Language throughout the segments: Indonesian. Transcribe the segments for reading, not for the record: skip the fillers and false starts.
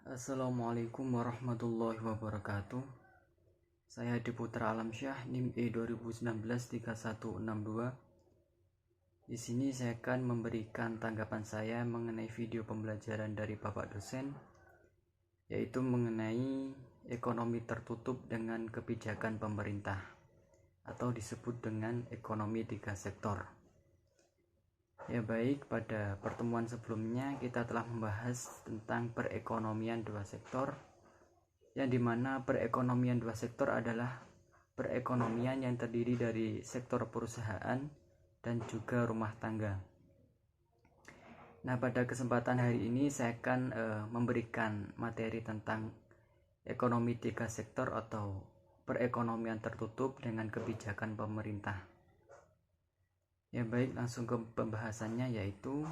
Assalamualaikum warahmatullahi wabarakatuh. Saya Diputra Alamsyah, NIM E2019-3162. Di sini saya akan memberikan tanggapan saya mengenai video pembelajaran dari Bapak dosen, yaitu mengenai ekonomi tertutup dengan kebijakan pemerintah, atau disebut dengan ekonomi 3 sektor. Ya baik, pada pertemuan sebelumnya kita telah membahas tentang perekonomian 2 sektor, yang dimana perekonomian 2 sektor adalah perekonomian yang terdiri dari sektor perusahaan dan juga rumah tangga. Nah, pada kesempatan hari ini saya akan memberikan materi tentang ekonomi 3 sektor atau perekonomian tertutup dengan kebijakan pemerintah. Ya baik, langsung ke pembahasannya, yaitu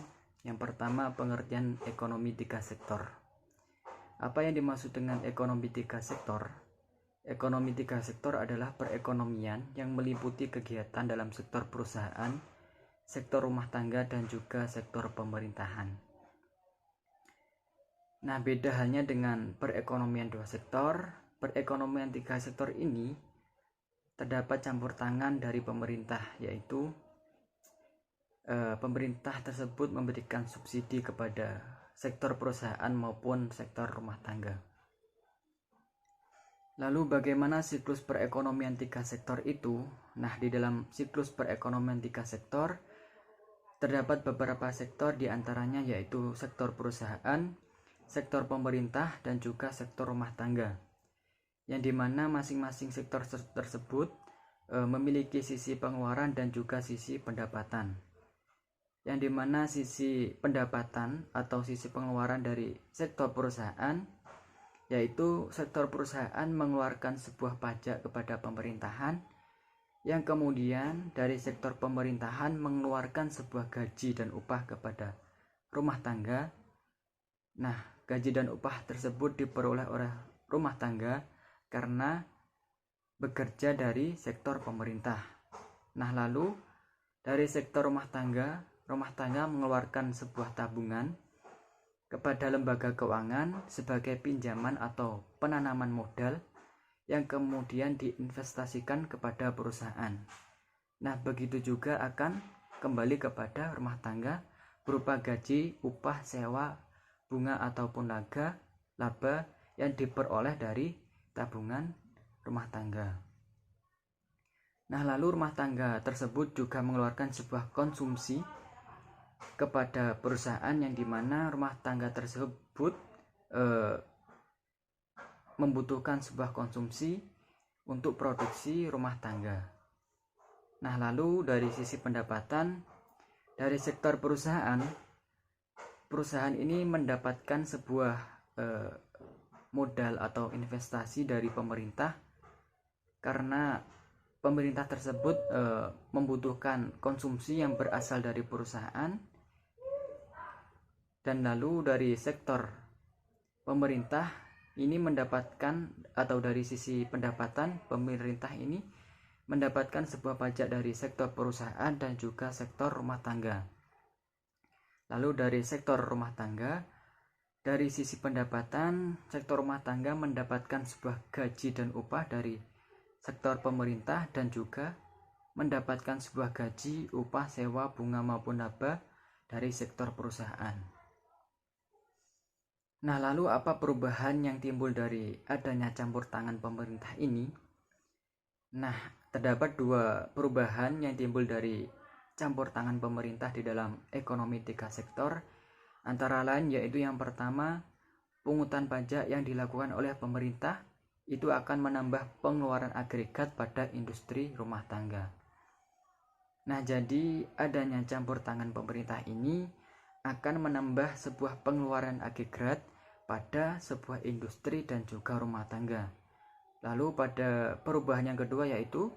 yang pertama, pengertian ekonomi 3 sektor. Apa yang dimaksud dengan ekonomi 3 sektor? Ekonomi 3 sektor adalah perekonomian yang meliputi kegiatan dalam sektor perusahaan, sektor rumah tangga, dan juga sektor pemerintahan. Nah, beda halnya dengan perekonomian 2 sektor, perekonomian 3 sektor ini terdapat campur tangan dari pemerintah, yaitu pemerintah tersebut memberikan subsidi kepada sektor perusahaan maupun sektor rumah tangga. Lalu bagaimana siklus perekonomian 3 sektor itu? Nah, di dalam siklus perekonomian 3 sektor terdapat beberapa sektor, diantaranya yaitu sektor perusahaan, sektor pemerintah, dan juga sektor rumah tangga, yang dimana masing-masing sektor tersebut memiliki sisi pengeluaran dan juga sisi pendapatan. Yang dimana sisi pendapatan atau sisi pengeluaran dari sektor perusahaan, yaitu sektor perusahaan mengeluarkan sebuah pajak kepada pemerintahan, yang kemudian dari sektor pemerintahan mengeluarkan sebuah gaji dan upah kepada rumah tangga. Nah, gaji dan upah tersebut diperoleh oleh rumah tangga karena bekerja dari sektor pemerintah. Nah, lalu dari sektor rumah tangga mengeluarkan sebuah tabungan kepada lembaga keuangan sebagai pinjaman atau penanaman modal yang kemudian diinvestasikan kepada perusahaan. Nah, begitu juga akan kembali kepada rumah tangga berupa gaji, upah, sewa, bunga ataupun laba yang diperoleh dari tabungan rumah tangga. Nah, lalu rumah tangga tersebut juga mengeluarkan sebuah konsumsi kepada perusahaan, yang dimana rumah tangga tersebut membutuhkan sebuah konsumsi untuk produksi rumah tangga. Nah, lalu dari sisi pendapatan, dari sektor perusahaan ini mendapatkan sebuah modal atau investasi dari pemerintah, karena pemerintah tersebut membutuhkan konsumsi yang berasal dari perusahaan. Dan lalu dari sektor pemerintah ini mendapatkan, atau dari sisi pendapatan, pemerintah ini mendapatkan sebuah pajak dari sektor perusahaan dan juga sektor rumah tangga. Lalu dari sektor rumah tangga, dari sisi pendapatan, sektor rumah tangga mendapatkan sebuah gaji dan upah dari sektor pemerintah dan juga mendapatkan sebuah gaji, upah, sewa, bunga maupun laba dari sektor perusahaan. Nah, lalu apa perubahan yang timbul dari adanya campur tangan pemerintah ini? Nah, terdapat 2 perubahan yang timbul dari campur tangan pemerintah di dalam ekonomi 3 sektor. Antara lain yaitu yang pertama, pungutan pajak yang dilakukan oleh pemerintah itu akan menambah pengeluaran agregat pada industri rumah tangga. Nah, jadi adanya campur tangan pemerintah ini akan menambah sebuah pengeluaran agregat pada sebuah industri dan juga rumah tangga. Lalu pada perubahan yang kedua, yaitu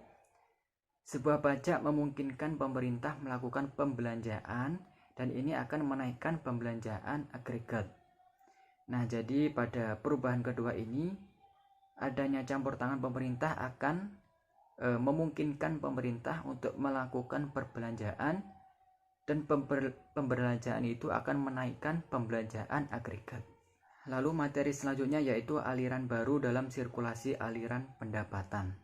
sebuah pajak memungkinkan pemerintah melakukan pembelanjaan, dan ini akan menaikkan pembelanjaan agregat. Nah, jadi pada perubahan kedua ini, adanya campur tangan pemerintah akan memungkinkan pemerintah untuk melakukan perbelanjaan, dan pembelanjaan itu akan menaikkan pembelanjaan agregat. Lalu materi selanjutnya yaitu aliran baru dalam sirkulasi aliran pendapatan.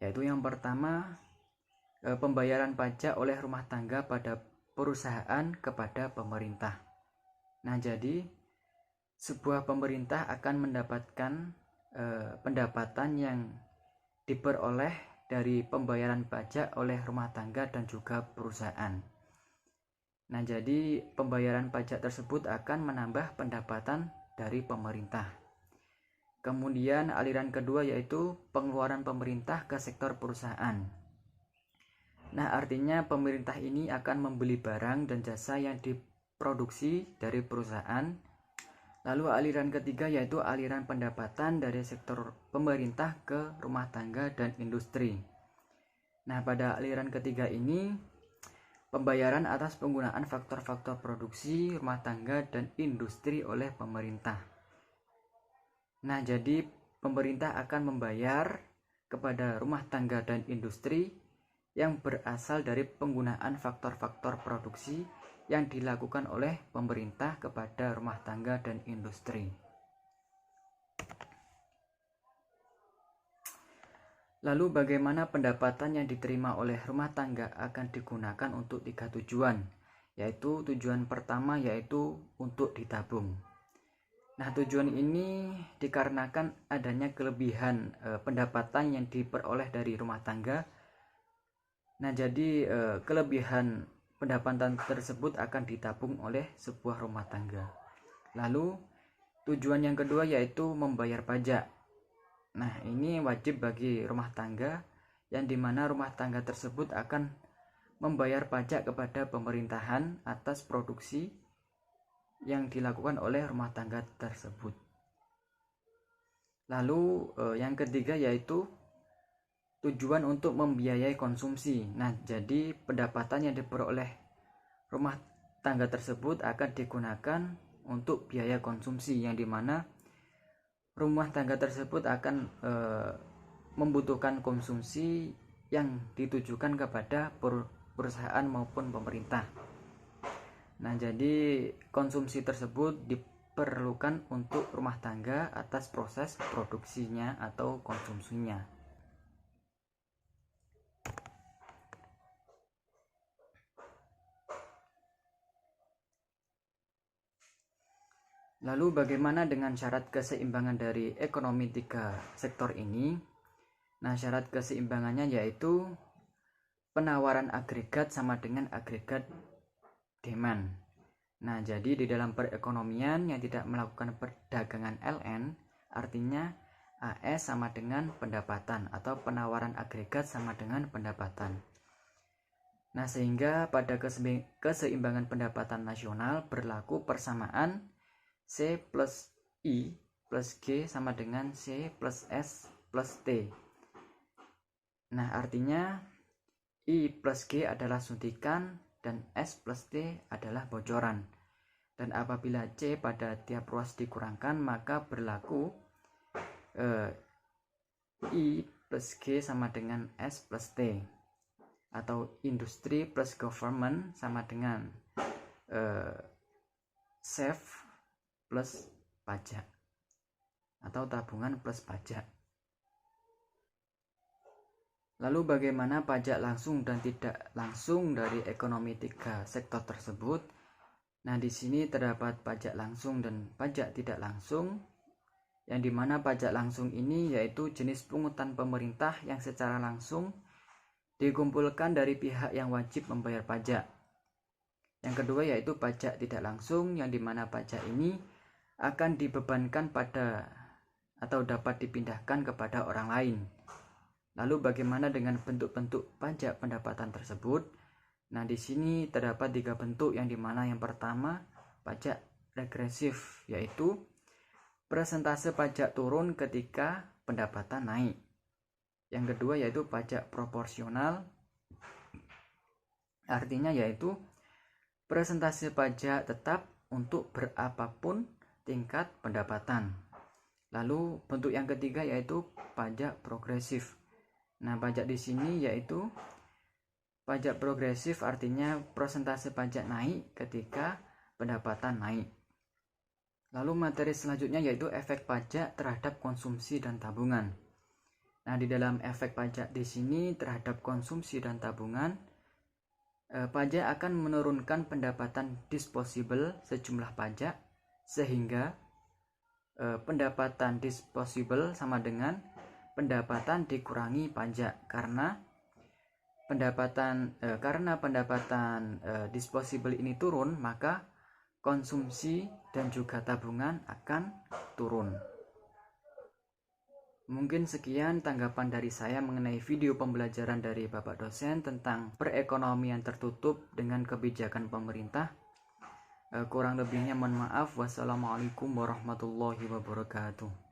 Yaitu yang pertama, pembayaran pajak oleh rumah tangga pada perusahaan kepada pemerintah. Nah, jadi sebuah pemerintah akan mendapatkan pendapatan yang diperoleh dari pembayaran pajak oleh rumah tangga dan juga perusahaan. Nah, jadi pembayaran pajak tersebut akan menambah pendapatan dari pemerintah. Kemudian aliran kedua yaitu pengeluaran pemerintah ke sektor perusahaan. Nah, artinya pemerintah ini akan membeli barang dan jasa yang diproduksi dari perusahaan. Lalu aliran ketiga yaitu aliran pendapatan dari sektor pemerintah ke rumah tangga dan industri. Nah, pada aliran ketiga ini pembayaran atas penggunaan faktor-faktor produksi, rumah tangga, dan industri oleh pemerintah. Nah, jadi pemerintah akan membayar kepada rumah tangga dan industri yang berasal dari penggunaan faktor-faktor produksi yang dilakukan oleh pemerintah kepada rumah tangga dan industri. Lalu bagaimana pendapatan yang diterima oleh rumah tangga akan digunakan untuk 3 tujuan, yaitu tujuan pertama yaitu untuk ditabung. Nah, tujuan ini dikarenakan adanya kelebihan pendapatan yang diperoleh dari rumah tangga. Nah, jadi kelebihan pendapatan tersebut akan ditabung oleh sebuah rumah tangga. Lalu tujuan yang kedua yaitu membayar pajak. Nah, ini wajib bagi rumah tangga yang dimana rumah tangga tersebut akan membayar pajak kepada pemerintahan atas produksi yang dilakukan oleh rumah tangga tersebut. Lalu yang ketiga yaitu tujuan untuk membiayai konsumsi. Nah, jadi pendapatan yang diperoleh rumah tangga tersebut akan digunakan untuk biaya konsumsi yang dimana rumah tangga tersebut akan membutuhkan konsumsi yang ditujukan kepada perusahaan maupun pemerintah. Nah, jadi konsumsi tersebut diperlukan untuk rumah tangga atas proses produksinya atau konsumsinya. Lalu bagaimana dengan syarat keseimbangan dari ekonomi 3 sektor ini? Nah, syarat keseimbangannya yaitu penawaran agregat sama dengan agregat demand. Nah, jadi di dalam perekonomian yang tidak melakukan perdagangan LN, artinya AS sama dengan pendapatan atau penawaran agregat sama dengan pendapatan. Nah, sehingga pada keseimbangan pendapatan nasional berlaku persamaan C plus I plus G sama dengan C plus S plus T. Nah, artinya I plus G adalah suntikan dan S plus T adalah bocoran. Dan apabila C pada tiap ruas dikurangkan, maka berlaku I plus G sama dengan S plus T. Atau industri plus government sama dengan save plus pajak atau tabungan plus pajak. Lalu bagaimana pajak langsung dan tidak langsung dari ekonomi 3 sektor tersebut? Nah, di sini terdapat pajak langsung dan pajak tidak langsung, yang dimana pajak langsung ini yaitu jenis pungutan pemerintah yang secara langsung dikumpulkan dari pihak yang wajib membayar pajak. Yang kedua yaitu pajak tidak langsung, yang dimana pajak ini akan dibebankan pada atau dapat dipindahkan kepada orang lain. Lalu bagaimana dengan bentuk-bentuk pajak pendapatan tersebut? Nah, di sini terdapat 3 bentuk, yang dimana yang pertama pajak regresif, yaitu persentase pajak turun ketika pendapatan naik. Yang kedua yaitu pajak proporsional, artinya yaitu persentase pajak tetap untuk berapapun tingkat pendapatan. Lalu bentuk yang ketiga yaitu pajak progresif. Nah, pajak di sini yaitu pajak progresif, artinya persentase pajak naik ketika pendapatan naik. Lalu materi selanjutnya yaitu efek pajak terhadap konsumsi dan tabungan. Nah, di dalam efek pajak di sini terhadap konsumsi dan tabungan, pajak akan menurunkan pendapatan disposable sejumlah pajak, sehingga pendapatan disposable sama dengan pendapatan dikurangi pajak, karena pendapatan disposable ini turun, maka konsumsi dan juga tabungan akan turun. Mungkin sekian tanggapan dari saya mengenai video pembelajaran dari Bapak dosen tentang perekonomian tertutup dengan kebijakan pemerintah. Kurang lebihnya mohon maaf. Wassalamualaikum warahmatullahi wabarakatuh.